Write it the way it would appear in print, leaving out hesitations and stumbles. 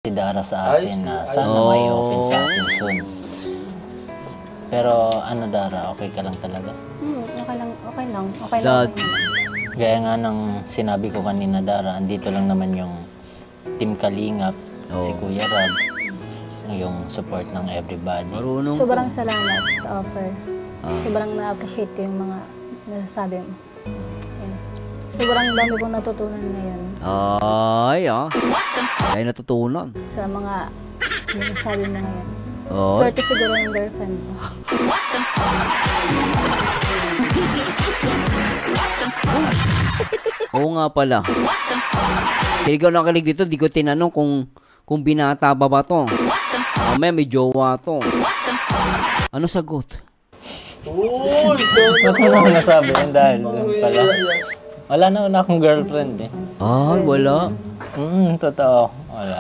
Si Dara sa atin na sana may open sa atin soon. Pero ano Dara, okay ka lang talaga? Okay lang. Gaya nga ng sinabi ko kanina Dara, andito lang naman yung Team Kalingap, si Kuya Rab, yung support ng everybody. Marunong Sobrang salamat sa offer. Sobrang na-appreciate ko yung mga nasasabi mo. Yan. Sobrang dami kong natutunan ngayon Ay, natutunan. sa mga nasasabi mo ngayon. Oh. Swerte siguro ng girlfriend mo. Oo nga pala. Kilig ako nakilig dito, di ko tinanong kung binata ba to. Mamaya may jowa to. Ano sagot? Ba't mo naman nasabi yun dahil dun pala? Wala na akong girlfriend eh. Wala. Totoo. Wala.